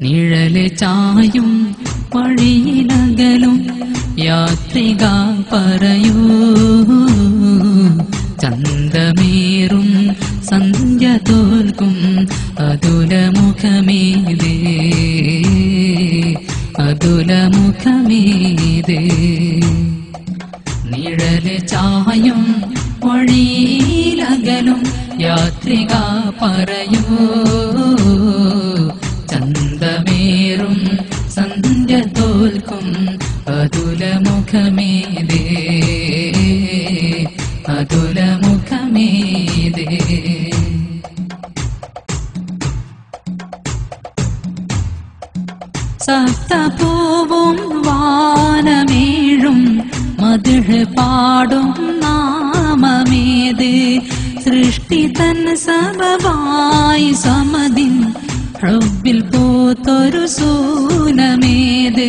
നിഴല് ചായും വഴിയിലകലും യാത്രിക പറയൂ ചന്തമേറും സന്ധ്യ തോൽക്കും അതുലമുഖമേതേ അതുലമുഖമേതേ നിഴല് ചായും വഴിയിലകലും യാത്രിക പറയൂ ചന്തമേറും സന്ധ്യ തോൽക്കും അതുലമുഖമേതേ അതുലമുഖമേതേ സപ്തപൂവും വാനമേഴും മധുഹ് പാടും നാമമേത് സൃഷ്ടി തൻ സബബായി സമദിൻ ഹബ്ബിൽ പൂത്തൊരു സൂനമേത്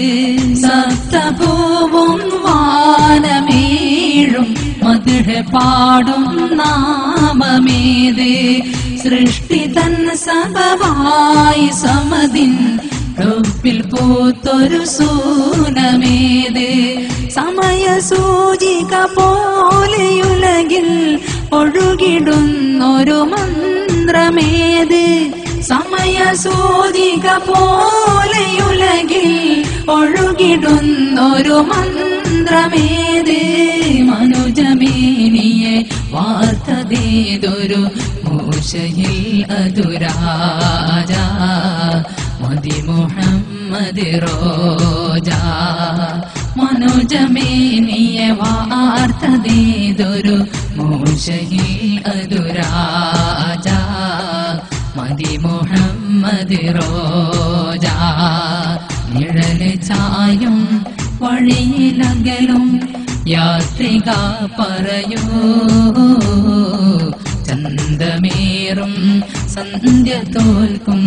സപ്തപൂവും വാനമേഴും മധുഹ് പാടും നാമമേത് സൃഷ്ടി തൻ സബബായി സമദിൻ ഹബ്ബിൽ പൂത്തൊരു സൂനമേത് സമയ സൂചിക പോലെയുലകിൽ ഒഴുകിടുന്നൊരു മന്ത്രമേത് സമയ സൂചിക പോലെയുലകിൽ ഒഴുകിടുന്നൊരു മന്ത്രമേത് മനുജമേനിയെ വാർത്തതേതൊരു മൂശയിൽ അതുരാജ മദി മുഹമ്മദ് റോജ മനുജമേനിയെ വാർത്തതേതൊരു മൂശയിൽ അതുരാജ മദി മുഹമ്മദ് റോജ നിഴല് ചായും വഴിയിലകലും യാത്രിക പറയൂ ചന്തമേറും സന്ധ്യ തോൽക്കും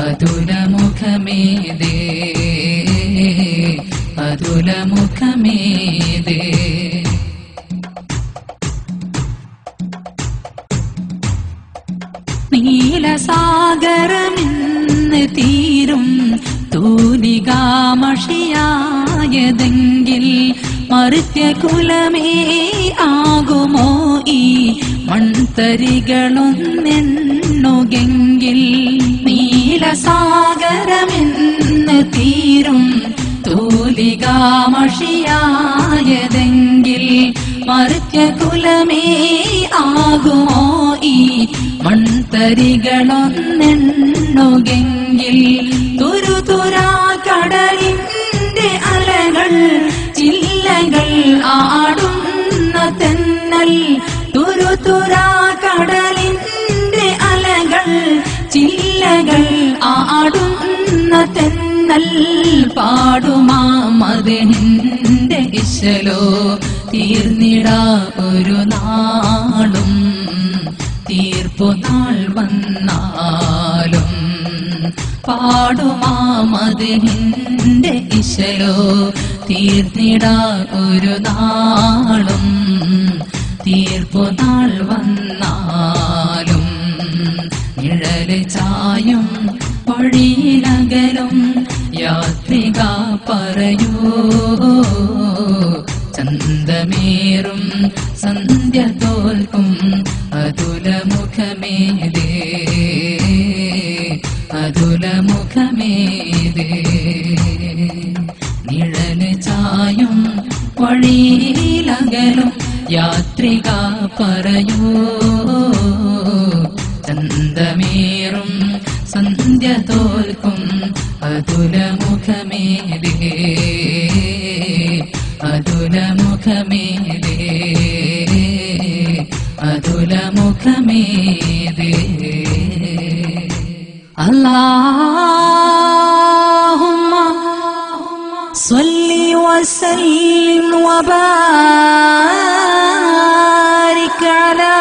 അതുലമുഖമേതേ അതുലമുഖമേതേ നീലസാഗരമിന്ന് തീരും തൂലികാമഷിയായതെങ്കിൽ മർത്യകുലമേ ആകുമോ ഈ മൺതരികളൊന്നെണ്ണുകെങ്കിൽ നീലസാഗരമിന്ന് തീരും തൂലികാമഷിയായതെങ്കിൽ മർത്യകുലമേ ആകുമോ ഈ മൺതരികളൊന്നെണ്ണുകെങ്കിൽ തുരുതുരാ കടലിന്റെ അലകൾ ചില്ലകൾ ആടുന്ന തെന്നൽ തുരുതുരാ കടലിന്റെ അലകൾ ചില്ലകൾ ആടുന്ന തെന്നൽ പാടുമാ മദനിന്റെ ഇശലോ തീർന്നിടാ ഒരു നാളും തീർപ്പു നാൾ വന്നാലും പാടുമാ മദനിന്റെ ഇശലോ തീർന്നിടാ ഒരു നാളും തീർപ്പു നാൾ വന്നാലും നിഴല് ചായും വഴിയിലകലും യാത്രിക പറയൂ ചന്തമേറും സന്ധ്യ തോൽക്കും അതുലമുഖമേതേ അതുലമുഖമേതേ നിഴല് ചായും വഴിയിലകലും യാത്രിക പറയൂ ചന്തമേറും സന്ധ്യ തോൽക്കും അതുലമുഖമേതേ അതുലമുഖമേതേ അതുലമുഖമേതേ അല്ലാഹുമ്മ സ്വല്ലി വസല്ലിം വബാരിക് അലാ